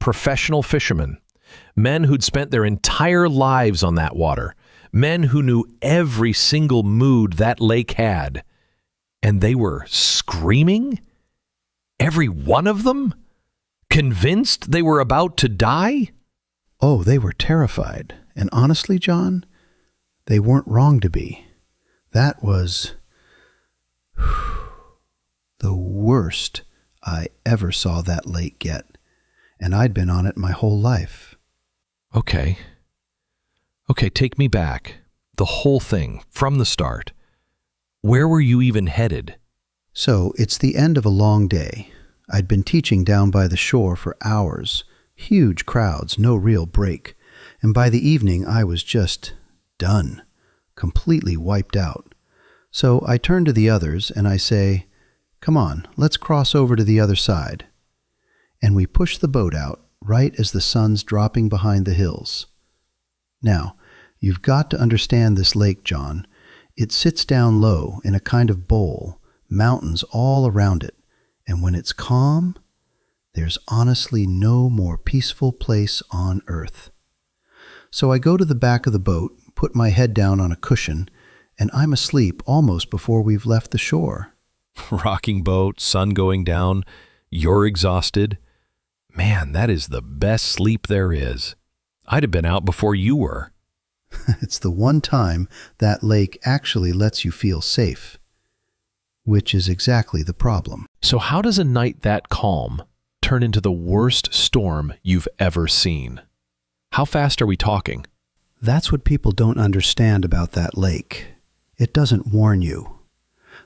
professional fishermen, men who'd spent their entire lives on that water, men who knew every single mood that lake had, and they were screaming? Every one of them? Convinced they were about to die? Oh, they were terrified. And honestly, John, they weren't wrong to be. That was the worst I ever saw that lake get. And I'd been on it my whole life. Okay, take me back. The whole thing, from the start. Where were you even headed? So, it's the end of a long day. I'd been teaching down by the shore for hours. Huge crowds, no real break. And by the evening, I was just done. Completely wiped out. So I turn to the others and I say, "Come on, let's cross over to the other side." And we push the boat out right as the sun's dropping behind the hills. Now, you've got to understand this lake, John. It sits down low in a kind of bowl, mountains all around it. And when it's calm, there's honestly no more peaceful place on earth. So I go to the back of the boat, put my head down on a cushion, and I'm asleep almost before we've left the shore. Rocking boat, sun going down, you're exhausted. Man, that is the best sleep there is. I'd have been out before you were. It's the one time that lake actually lets you feel safe, which is exactly the problem. So how does a night that calm turn into the worst storm you've ever seen? How fast are we talking? That's what people don't understand about that lake. It doesn't warn you.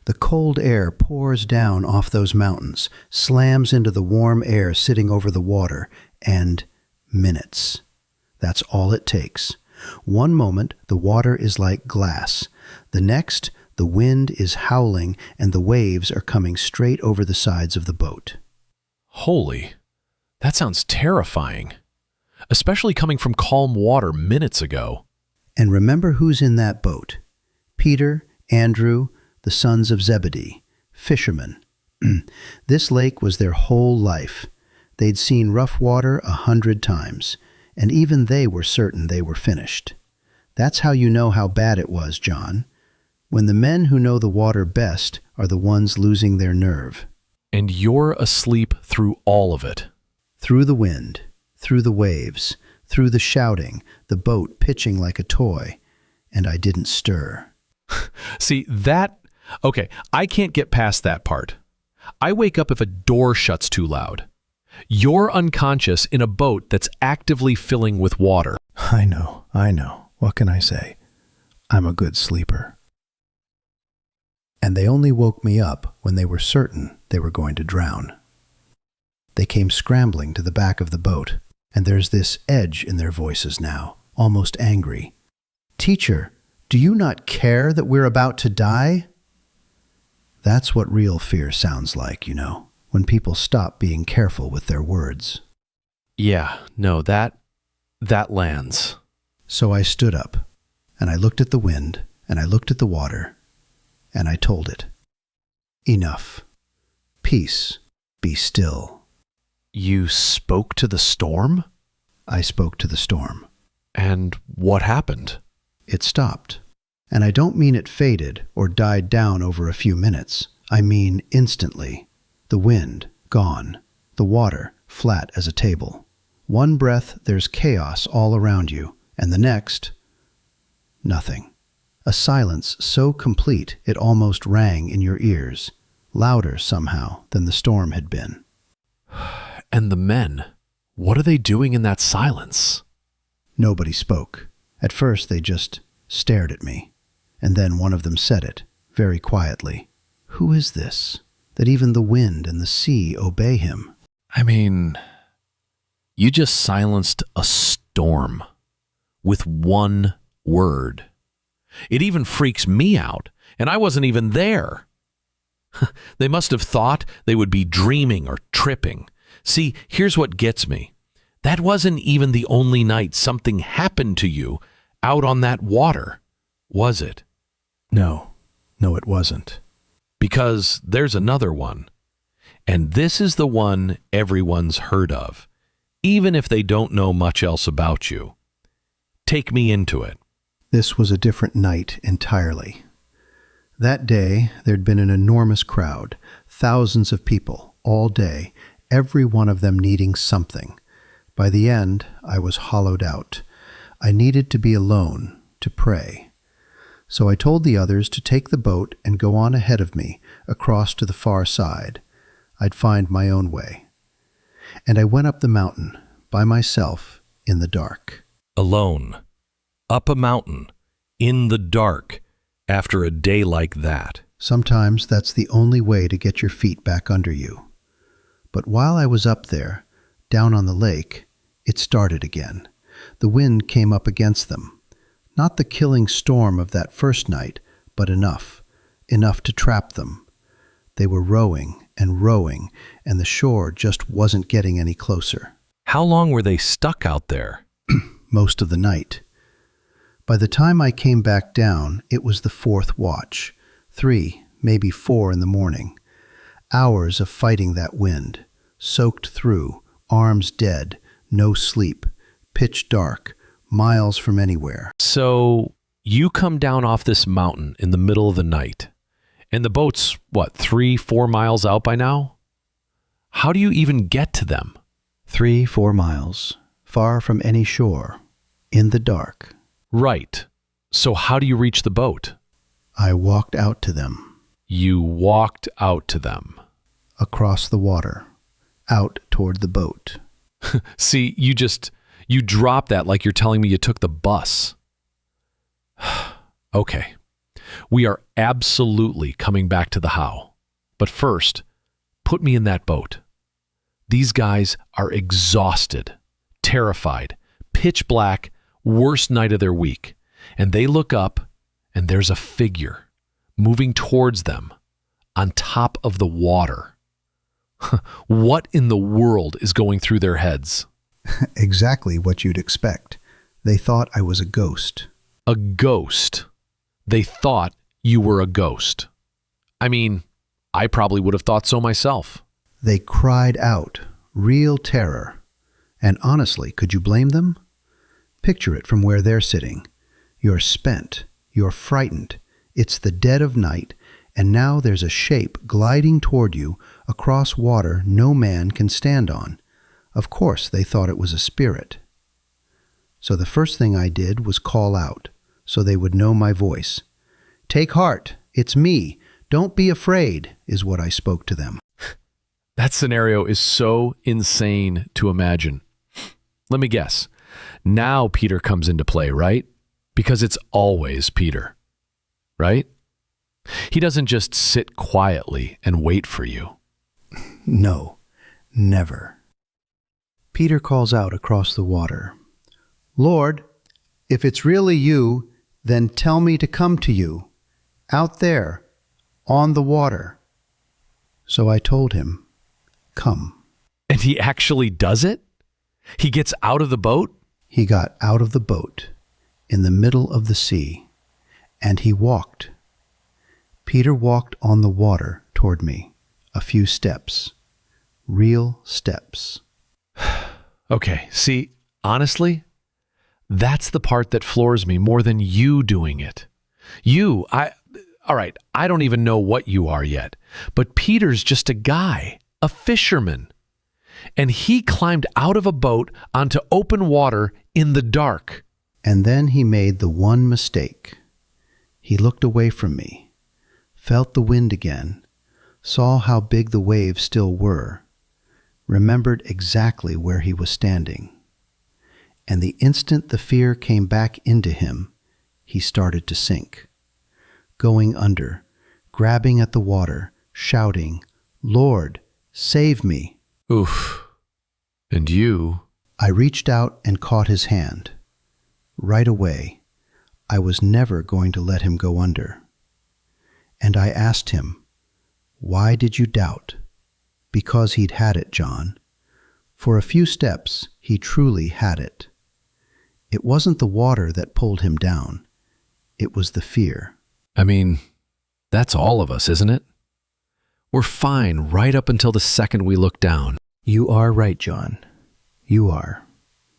The cold air pours down off those mountains, slams into the warm air sitting over the water, and minutes. That's all it takes. One moment, the water is like glass. The next, the wind is howling and the waves are coming straight over the sides of the boat. Holy, that sounds terrifying, especially coming from calm water minutes ago. And remember who's in that boat. Peter, Andrew, the sons of Zebedee, fishermen. This lake was their whole life. They'd seen rough water 100 times, and even they were certain they were finished. That's how you know how bad it was, John. When the men who know the water best are the ones losing their nerve. And you're asleep through all of it. Through the wind, through the waves, through the shouting, the boat pitching like a toy, and I didn't stir. See, okay, I can't get past that part. I wake up if a door shuts too loud. You're unconscious in a boat that's actively filling with water. I know. What can I say? I'm a good sleeper. And they only woke me up when they were certain they were going to drown. They came scrambling to the back of the boat, and there's this edge in their voices now, almost angry. "Teacher, do you not care that we're about to die?" That's what real fear sounds like, when people stop being careful with their words. Yeah, no, that lands. So I stood up, and I looked at the wind, and I looked at the water, and I told it, "Enough. Peace, be still." You spoke to the storm? I spoke to the storm. And what happened? It stopped. And I don't mean it faded or died down over a few minutes. I mean instantly. The wind, gone. The water, flat as a table. One breath, there's chaos all around you, and the next, nothing. A silence so complete it almost rang in your ears, louder somehow than the storm had been. And the men, what are they doing in that silence? Nobody spoke. At first they just stared at me, and then one of them said it, very quietly. "Who is this, that even the wind and the sea obey him?" I mean, you just silenced a storm with one word. It even freaks me out, and I wasn't even there. They must have thought they would be dreaming or tripping. See, here's what gets me. That wasn't even the only night something happened to you out on that water, was it? No, it wasn't. Because there's another one. And this is the one everyone's heard of. even if they don't know much else about you. Take me into it. This was a different night entirely. That day, there'd been an enormous crowd, thousands of people, all day, every one of them needing something. By the end, I was hollowed out. I needed to be alone, to pray. So I told the others to take the boat and go on ahead of me, across to the far side. I'd find my own way. And I went up the mountain, by myself, in the dark. Alone. Up a mountain. In the dark. After a day like that. Sometimes that's the only way to get your feet back under you. But while I was up there, down on the lake, it started again. The wind came up against them. Not the killing storm of that first night, but enough to trap them. They were rowing, and the shore just wasn't getting any closer. How long were they stuck out there? Most of the night. By the time I came back down, it was the fourth watch, 3, maybe 4 in the morning. Hours of fighting that wind, soaked through, arms dead, no sleep, pitch dark, miles from anywhere. So you come down off this mountain in the middle of the night, and the boat's, 3-4 miles out by now? How do you even get to them? 3-4 miles, far from any shore, in the dark. Right. So how do you reach the boat? I walked out to them. You walked out to them. Across the water, out toward the boat. See, you drop that like you're telling me you took the bus. Okay. We are absolutely coming back to the how. But first, put me in that boat. These guys are exhausted, terrified, pitch black, worst night of their week. And they look up, and there's a figure moving towards them on top of the water. What in the world is going through their heads? Exactly what you'd expect. They thought I was a ghost. A ghost. They thought you were a ghost. I mean, I probably would have thought so myself. They cried out, real terror. And honestly, could you blame them? Picture it from where they're sitting. You're spent. You're frightened. It's the dead of night, and now there's a shape gliding toward you across water no man can stand on. Of course, they thought it was a spirit. So the first thing I did was call out, so they would know my voice. Take heart, it's me. Don't be afraid, is what I spoke to them. That scenario is so insane to imagine. Let me guess. Now Peter comes into play, right? Because it's always Peter, right? He doesn't just sit quietly and wait for you. No, never. Peter calls out across the water, Lord, if it's really you, then tell me to come to you, out there, on the water. So I told him, come. And he actually does it? He gets out of the boat? He got out of the boat, in the middle of the sea, and he walked. Peter walked on the water toward me, a few steps, real steps. Okay, see, honestly, that's the part that floors me more than you doing it. All right, I don't even know what you are yet, but Peter's just a guy, a fisherman. And he climbed out of a boat onto open water in the dark. And then he made the one mistake. He looked away from me, felt the wind again, saw how big the waves still were, remembered exactly where he was standing. And the instant the fear came back into him, he started to sink, going under, grabbing at the water, shouting, Lord, save me. Oof. And you? I reached out and caught his hand. Right away, I was never going to let him go under. And I asked him, why did you doubt? Because he'd had it, John. For a few steps, he truly had it. It wasn't the water that pulled him down. It was the fear. I mean, that's all of us, isn't it? We're fine right up until the second we look down. You are right, John. You are.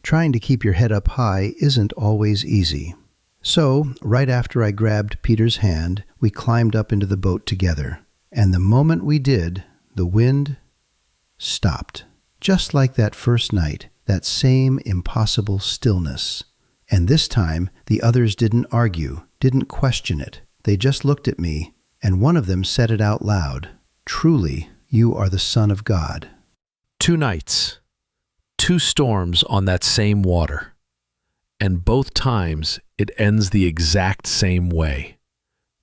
Trying to keep your head up high isn't always easy. So, right after I grabbed Peter's hand, we climbed up into the boat together. And the moment we did, the wind stopped. Just like that first night, that same impossible stillness. And this time, the others didn't argue, didn't question it. They just looked at me, and one of them said it out loud. Truly, you are the Son of God. 2 nights, 2 storms on that same water. And both times it ends the exact same way.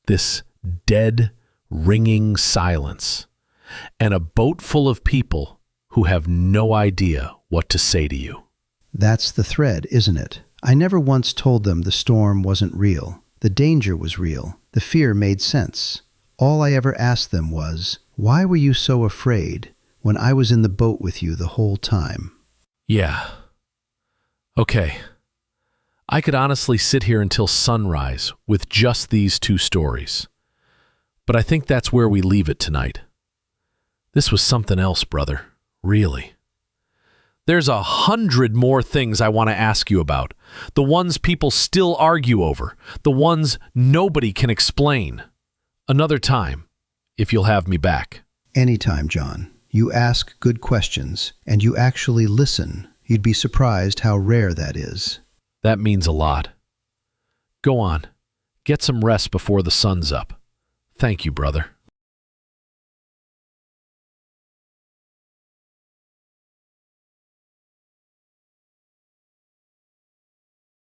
This dead, ringing silence. And a boat full of people who have no idea what to say to you. That's the thread, isn't it? I never once told them the storm wasn't real. The danger was real. The fear made sense. All I ever asked them was, why were you so afraid when I was in the boat with you the whole time? Yeah. Okay. I could honestly sit here until sunrise with just these 2 stories. But I think that's where we leave it tonight. This was something else, brother. Really. There's 100 more things I want to ask you about. The ones people still argue over. The ones nobody can explain. Another time, if you'll have me back. Anytime, John. You ask good questions, and you actually listen. You'd be surprised how rare that is. That means a lot. Go on. Get some rest before the sun's up. Thank you, brother.